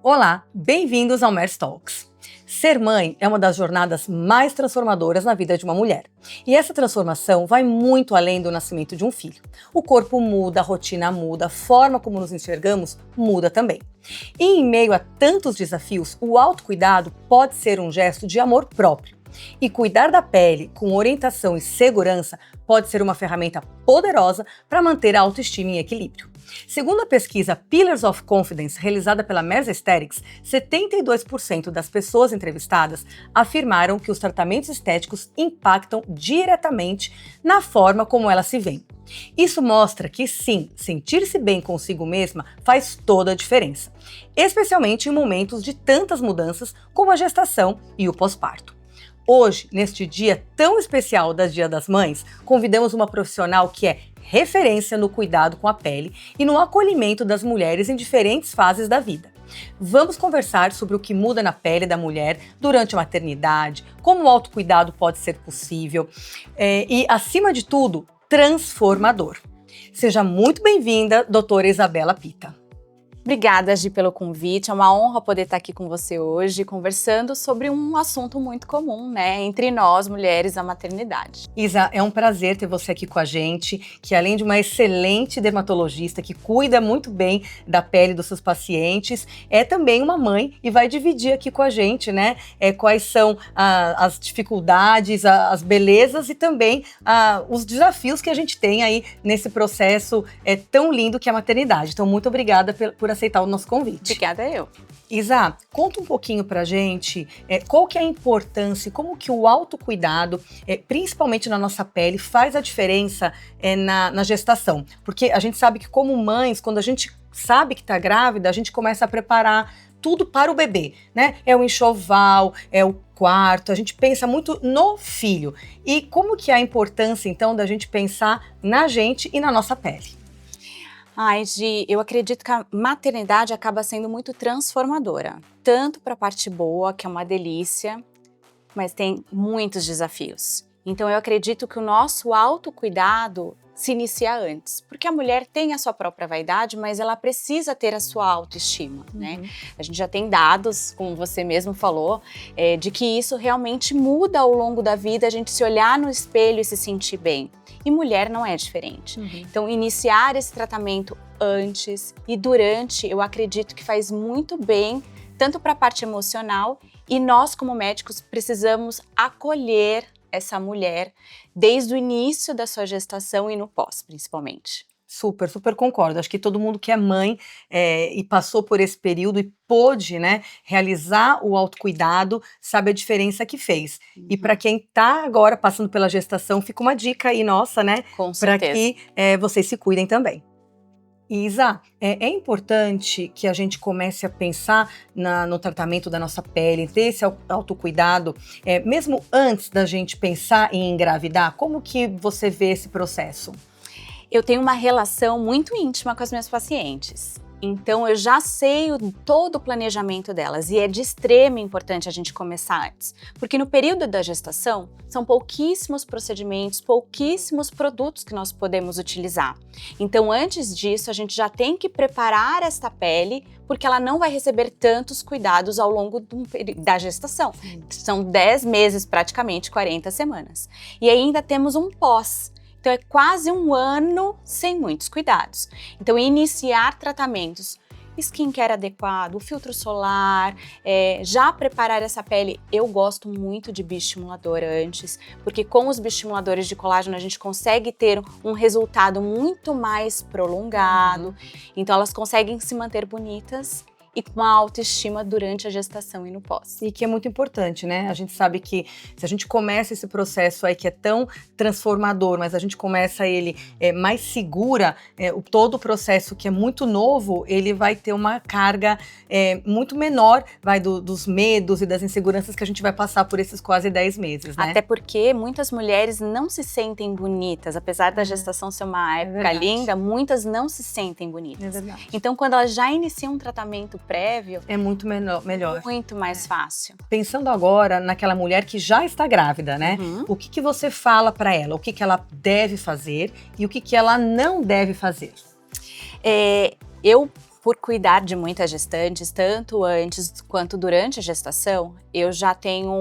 Olá, bem-vindos ao Mers Talks. Ser mãe é uma das jornadas mais transformadoras na vida de uma mulher. E essa transformação vai muito além do nascimento de um filho. O corpo muda, a rotina muda, a forma como nos enxergamos muda também. E em meio a tantos desafios, o autocuidado pode ser um gesto de amor próprio. E cuidar da pele com orientação e segurança pode ser uma ferramenta poderosa para manter a autoestima em equilíbrio. Segundo a pesquisa Pillars of Confidence, realizada pela Mers Aesthetics, 72% das pessoas entrevistadas afirmaram que os tratamentos estéticos impactam diretamente na forma como elas se veem. Isso mostra que sim, sentir-se bem consigo mesma faz toda a diferença, especialmente em momentos de tantas mudanças como a gestação e o pós-parto. Hoje, neste dia tão especial das Dia das Mães, convidamos uma profissional que é referência no cuidado com a pele e no acolhimento das mulheres em diferentes fases da vida. Vamos conversar sobre o que muda na pele da mulher durante a maternidade, como o autocuidado pode ser possível e, acima de tudo, transformador. Seja muito bem-vinda, doutora Isabela Pita. Obrigada, Gi, pelo convite. É uma honra poder estar aqui com você hoje, conversando sobre um assunto muito comum, né, entre nós, mulheres, a maternidade. Isa, é um prazer ter você aqui com a gente, que além de uma excelente dermatologista, que cuida muito bem da pele dos seus pacientes, é também uma mãe e vai dividir aqui com a gente, né, quais são as dificuldades, as belezas e também os desafios que a gente tem aí nesse processo tão lindo que é a maternidade. Então, muito obrigada por aceitar o nosso convite. Obrigada eu. Isa, conta um pouquinho pra gente qual que é a importância e como que o autocuidado, principalmente na nossa pele, faz a diferença na gestação. Porque a gente sabe que como mães, quando a gente sabe que tá grávida, a gente começa a preparar tudo para o bebê, né? É o enxoval, é o quarto, a gente pensa muito no filho. E como que é a importância, então, da gente pensar na gente e na nossa pele? Ai, Gi, eu acredito que a maternidade acaba sendo muito transformadora. Tanto para a parte boa, que é uma delícia, mas tem muitos desafios. Então eu acredito que o nosso autocuidado se inicia antes. Porque a mulher tem a sua própria vaidade, mas ela precisa ter a sua autoestima, né? A gente já tem dados, como você mesmo falou, de que isso realmente muda ao longo da vida, a gente se olhar no espelho e se sentir bem. E mulher não é diferente. Então, iniciar esse tratamento antes e durante, eu acredito que faz muito bem, tanto para a parte emocional, e nós, como médicos, precisamos acolher essa mulher desde o início da sua gestação e no pós, principalmente. Super, super concordo. Acho que todo mundo que é mãe e passou por esse período e pôde, né, realizar o autocuidado, sabe a diferença que fez. E para quem está agora passando pela gestação, fica uma dica aí nossa, né? Com certeza. Para que vocês se cuidem também. Isa, é importante que a gente comece a pensar no tratamento da nossa pele, ter esse autocuidado, mesmo antes da gente pensar em engravidar. Como que você vê esse processo? Eu tenho uma relação muito íntima com as minhas pacientes. Então, eu já sei todo o planejamento delas e é de extrema importância a gente começar antes. Porque no período da gestação, são pouquíssimos procedimentos, pouquíssimos produtos que nós podemos utilizar. Então, antes disso, a gente já tem que preparar esta pele, porque ela não vai receber tantos cuidados ao longo da gestação. São 10 meses, praticamente 40 semanas. E ainda temos um pós. Então é quase um ano sem muitos cuidados. Então iniciar tratamentos, skincare adequado, o filtro solar, já preparar essa pele. Eu gosto muito de bioestimulador antes, porque com os bioestimuladores de colágeno a gente consegue ter um resultado muito mais prolongado. Então elas conseguem se manter bonitas e com uma autoestima durante a gestação e no pós. E que é muito importante, né? A gente sabe que se a gente começa esse processo aí que é tão transformador, mas a gente começa ele mais segura, todo o processo que é muito novo, ele vai ter uma carga muito menor, dos medos e das inseguranças que a gente vai passar por esses quase 10 meses, né? Até porque muitas mulheres não se sentem bonitas, apesar da gestação ser uma época linda, muitas não se sentem bonitas. É verdade. Então, quando elas já iniciam um tratamento prévio, é muito melhor. Muito mais fácil. Pensando agora naquela mulher que já está grávida, né? O que você fala para ela? O que ela deve fazer e o que ela não deve fazer? Eu Por cuidar de muitas gestantes, tanto antes quanto durante a gestação, eu já tenho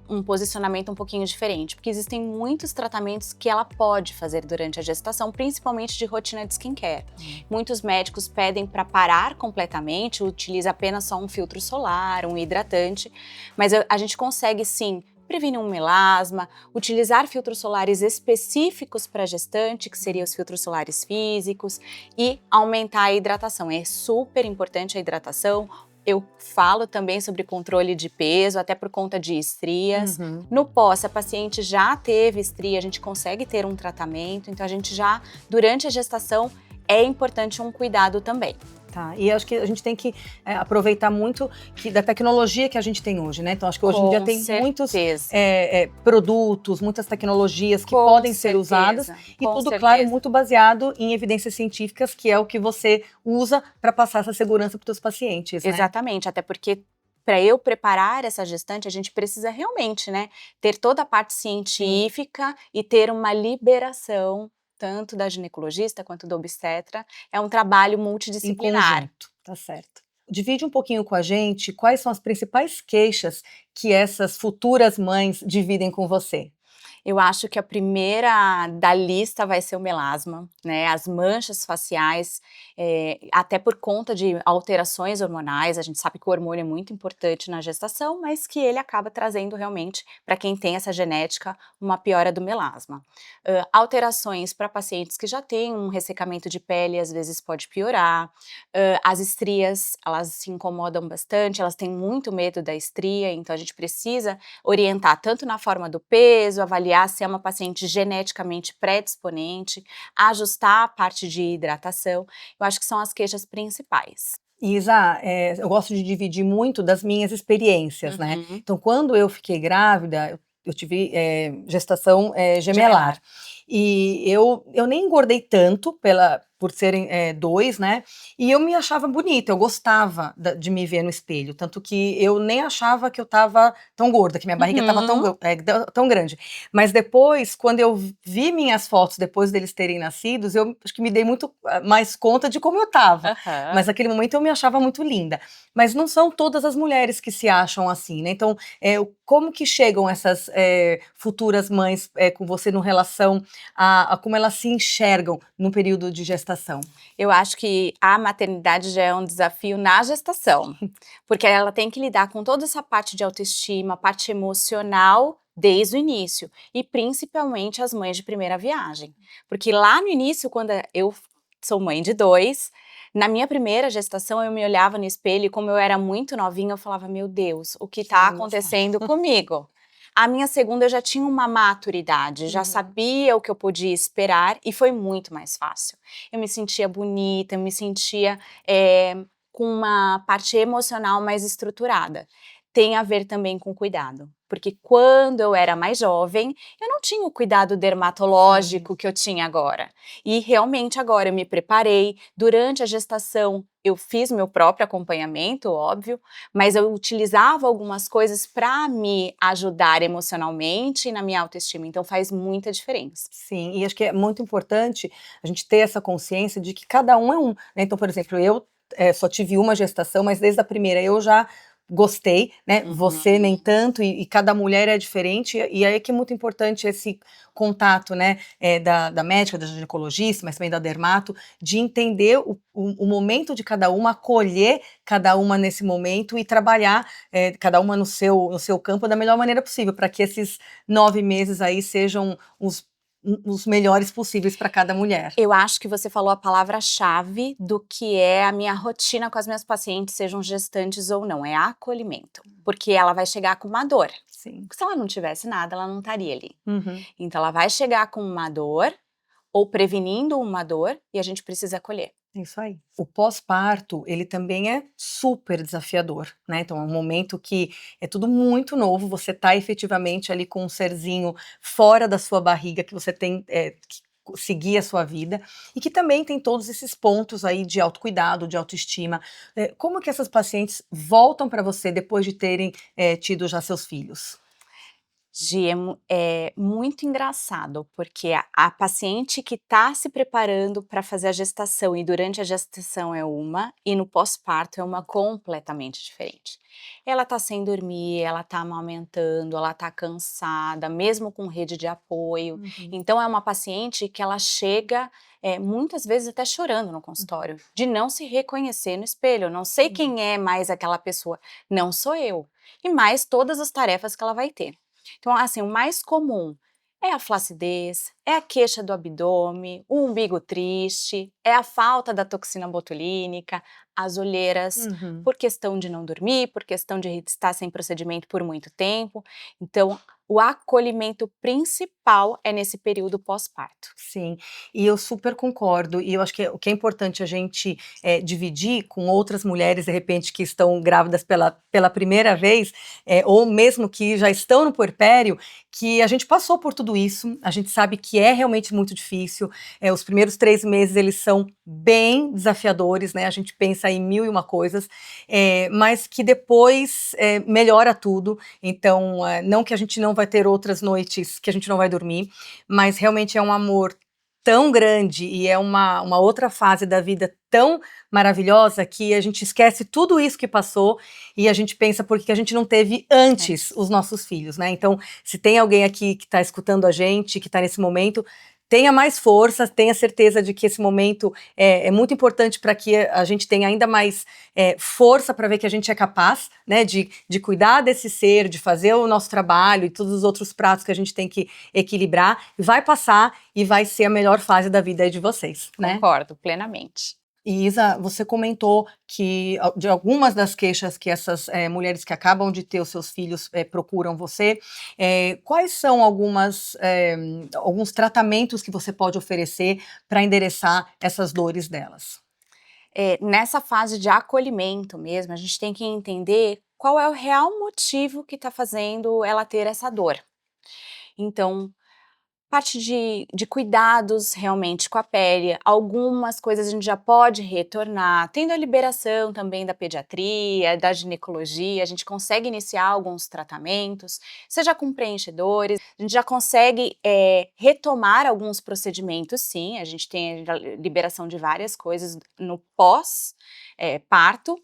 um posicionamento um pouquinho diferente, porque existem muitos tratamentos que ela pode fazer durante a gestação, principalmente de rotina de skincare. Muitos médicos pedem para parar completamente, utiliza apenas só um filtro solar, um hidratante, mas a gente consegue sim prevenir um melasma, utilizar filtros solares específicos para gestante, que seriam os filtros solares físicos, e aumentar a hidratação. É super importante a hidratação. Eu falo também sobre controle de peso, até por conta de estrias. No pós, se a paciente já teve estria, a gente consegue ter um tratamento, então a gente já, durante a gestação, é importante um cuidado também. Tá, e acho que a gente tem que aproveitar muito da tecnologia que a gente tem hoje, né? Então acho que hoje em dia tem muitos produtos, muitas tecnologias que podem ser usadas e tudo, claro, muito baseado em evidências científicas, que é o que você usa para passar essa segurança para os seus pacientes, né? Exatamente, até porque para eu preparar essa gestante, a gente precisa realmente, né, ter toda a parte científica e ter uma liberação tanto da ginecologista quanto do obstetra. É um trabalho multidisciplinar. Em conjunto, tá certo. Divide um pouquinho com a gente quais são as principais queixas que essas futuras mães dividem com você. Eu acho que a primeira da lista vai ser o melasma, né? As manchas faciais, até por conta de alterações hormonais. A gente sabe que o hormônio é muito importante na gestação, mas que ele acaba trazendo realmente, para quem tem essa genética, uma piora do melasma. Alterações para pacientes que já têm um ressecamento de pele, às vezes pode piorar. As estrias, elas se incomodam bastante, elas têm muito medo da estria, então a gente precisa orientar tanto na forma do peso, avaliar se é uma paciente geneticamente predisponente, ajustar a parte de hidratação. Eu acho que são as queixas principais. Isa, eu gosto de dividir muito das minhas experiências, né? Então, quando eu fiquei grávida, eu tive gestação gemelar. E eu nem engordei tanto por serem dois, né? E eu me achava bonita, eu gostava de me ver no espelho. Tanto que eu nem achava que eu tava tão gorda, que minha barriga tava tão grande. Mas depois, quando eu vi minhas fotos depois deles terem nascido, eu acho que me dei muito mais conta de como eu tava. Mas naquele momento eu me achava muito linda. Mas não são todas as mulheres que se acham assim, né? Então, como que chegam essas futuras mães com você no relação a como elas se enxergam no período de gestação? Eu acho que a maternidade já é um desafio na gestação, porque ela tem que lidar com toda essa parte de autoestima, parte emocional desde o início, e principalmente as mães de primeira viagem. Porque lá no início, quando eu sou mãe de 2, na minha primeira gestação eu me olhava no espelho e como eu era muito novinha, eu falava, meu Deus, o que está acontecendo comigo? A minha segunda eu já tinha uma maturidade, já sabia o que eu podia esperar e foi muito mais fácil. Eu me sentia bonita, eu me sentia com uma parte emocional mais estruturada. Tem a ver também com cuidado, porque quando eu era mais jovem, eu não tinha o cuidado dermatológico que eu tinha agora. E realmente agora eu me preparei, durante a gestação eu fiz meu próprio acompanhamento, óbvio, mas eu utilizava algumas coisas para me ajudar emocionalmente e na minha autoestima, então faz muita diferença. Sim, e acho que é muito importante a gente ter essa consciência de que cada um é um, né? Então, por exemplo, eu só tive uma gestação, mas desde a primeira eu já gostei, né? Você nem tanto, e cada mulher é diferente, e aí que é muito importante esse contato, né? Da médica, da ginecologista, mas também da dermato, de entender o momento de cada uma, acolher cada uma nesse momento e trabalhar cada uma no seu campo da melhor maneira possível, para que esses 9 meses aí sejam os melhores possíveis para cada mulher. Eu acho que você falou a palavra-chave do que é a minha rotina com as minhas pacientes, sejam gestantes ou não, é acolhimento. Porque ela vai chegar com uma dor. Sim. Se ela não tivesse nada, ela não estaria ali. Então ela vai chegar com uma dor, ou prevenindo uma dor, e a gente precisa acolher. Isso aí. O pós-parto, ele também é super desafiador, né? Então é um momento que é tudo muito novo, você tá efetivamente ali com um serzinho fora da sua barriga, que você tem que seguir a sua vida, e que também tem todos esses pontos aí de autocuidado, de autoestima. Como que essas pacientes voltam para você depois de terem tido já seus filhos? É muito engraçado, porque a paciente que está se preparando para fazer a gestação e durante a gestação é uma, e no pós-parto é uma completamente diferente. Ela está sem dormir, ela está amamentando, ela está cansada, mesmo com rede de apoio. Uhum. Então é uma paciente que ela chega muitas vezes até chorando no consultório, de não se reconhecer no espelho. Eu não sei quem é mais aquela pessoa, não sou eu. E mais todas as tarefas que ela vai ter. Então, assim, o mais comum é a flacidez, é a queixa do abdômen, o umbigo triste, é a falta da toxina botulínica, as olheiras, Uhum. por questão de não dormir, por questão de estar sem procedimento por muito tempo. Então, o acolhimento principal é nesse período pós-parto. Sim, e eu super concordo, e eu acho que o que é importante a gente dividir com outras mulheres, de repente, que estão grávidas pela primeira vez, ou mesmo que já estão no puerpério, que a gente passou por tudo isso, a gente sabe que é realmente muito difícil, os primeiros 3 meses eles são bem desafiadores, né, a gente pensa em mil e uma coisas, mas que depois melhora tudo, então não que a gente não vai ter outras noites que a gente não vai dormir, mas realmente é um amor tão grande e é uma outra fase da vida tão maravilhosa que a gente esquece tudo isso que passou e a gente pensa por que a gente não teve antes os nossos filhos, né? Então, se tem alguém aqui que está escutando a gente, que está nesse momento, tenha mais força, tenha certeza de que esse momento é muito importante para que a gente tenha ainda mais força para ver que a gente é capaz, né, de cuidar desse ser, de fazer o nosso trabalho e todos os outros pratos que a gente tem que equilibrar. Vai passar e vai ser a melhor fase da vida aí de vocês, né? Concordo plenamente. E Isa, você comentou que de algumas das queixas que essas mulheres que acabam de ter os seus filhos procuram você, quais são alguns tratamentos que você pode oferecer para endereçar essas dores delas? Nessa fase de acolhimento mesmo, a gente tem que entender qual é o real motivo que está fazendo ela ter essa dor. Então, parte de cuidados realmente com a pele, algumas coisas a gente já pode retornar, tendo a liberação também da pediatria, da ginecologia, a gente consegue iniciar alguns tratamentos, seja com preenchedores, a gente já consegue retomar alguns procedimentos, sim, a gente tem a liberação de várias coisas no pós-parto,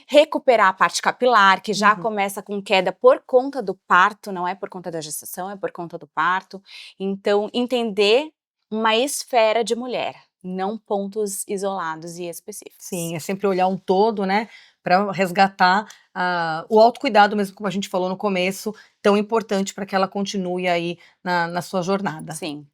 recuperar a parte capilar, que já começa com queda por conta do parto, não é por conta da gestação, é por conta do parto. Então, entender uma esfera de mulher, não pontos isolados e específicos. Sim, é sempre olhar um todo, né, para resgatar o autocuidado mesmo, como a gente falou no começo, tão importante para que ela continue aí na sua jornada. Sim.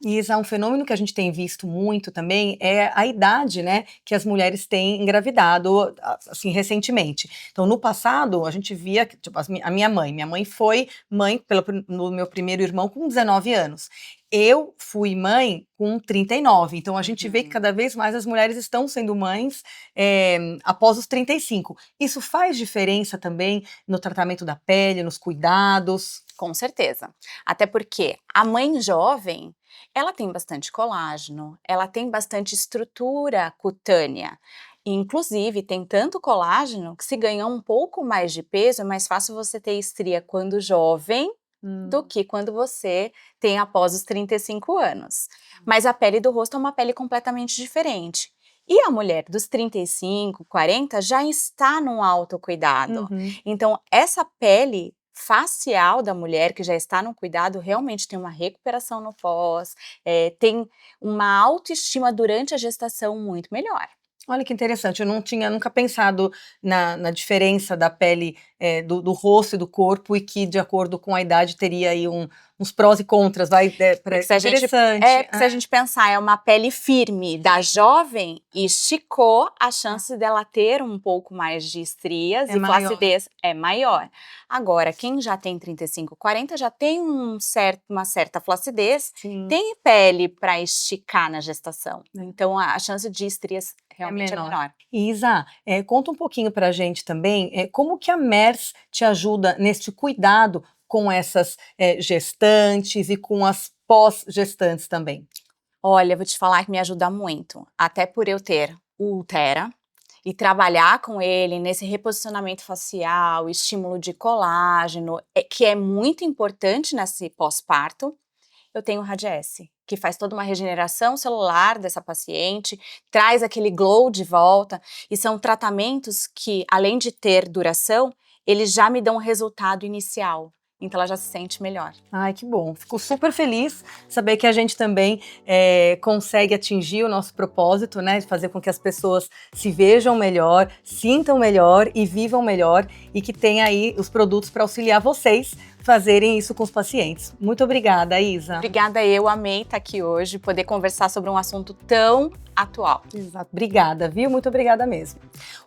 Isa, um fenômeno que a gente tem visto muito também é a idade, né, que as mulheres têm engravidado, assim, recentemente. Então, no passado, a gente via, tipo, a minha mãe foi mãe no meu primeiro irmão com 19 anos. Eu fui mãe com 39, então a gente vê que cada vez mais as mulheres estão sendo mães após os 35. Isso faz diferença também no tratamento da pele, nos cuidados? Com certeza. Até porque a mãe jovem, ela tem bastante colágeno, ela tem bastante estrutura cutânea. Inclusive, tem tanto colágeno que se ganhar um pouco mais de peso, é mais fácil você ter estria quando jovem do que quando você tem após os 35 anos. Mas a pele do rosto é uma pele completamente diferente. E a mulher dos 35, 40 já está num autocuidado. Então, essa pele facial da mulher que já está no cuidado realmente tem uma recuperação no pós, tem uma autoestima durante a gestação muito melhor. Olha que interessante, eu não tinha nunca pensado na diferença da pele, do rosto e do corpo, e que de acordo com a idade teria aí uns prós e contras, Porque se a gente, interessante. se a gente pensar, é uma pele firme da jovem, esticou, a chance dela ter um pouco mais de estrias e maior. flacidez é maior. Agora, quem já tem 35, 40 já tem uma certa flacidez, Sim. tem pele para esticar na gestação. Então, a chance de estrias realmente é menor. Isa, conta um pouquinho pra gente também, como que a MERS te ajuda neste cuidado com essas gestantes e com as pós-gestantes também? Olha, vou te falar que me ajuda muito, até por eu ter o Ulthera e trabalhar com ele nesse reposicionamento facial, estímulo de colágeno, que é muito importante nesse pós-parto, eu tenho o Radiesse, que faz toda uma regeneração celular dessa paciente, traz aquele glow de volta, e são tratamentos que, além de ter duração, eles já me dão um resultado inicial. Então ela já se sente melhor. Ai, que bom. Fico super feliz saber que a gente também consegue atingir o nosso propósito, né? De fazer com que as pessoas se vejam melhor, sintam melhor e vivam melhor, e que tenha aí os produtos para auxiliar vocês fazerem isso com os pacientes. Muito obrigada, Isa. Obrigada, eu amei estar aqui hoje, poder conversar sobre um assunto tão atual. Exato. Obrigada, viu? Muito obrigada mesmo.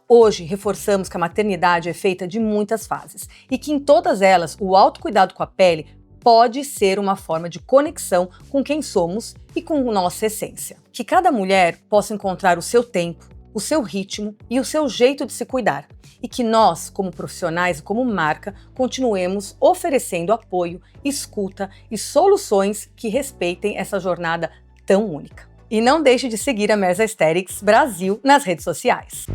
Hoje, reforçamos que a maternidade é feita de muitas fases e que em todas elas o autocuidado com a pele pode ser uma forma de conexão com quem somos e com nossa essência. Que cada mulher possa encontrar o seu tempo, o seu ritmo e o seu jeito de se cuidar. E que nós, como profissionais e como marca, continuemos oferecendo apoio, escuta e soluções que respeitem essa jornada tão única. E não deixe de seguir a Merz Aesthetics Brasil nas redes sociais.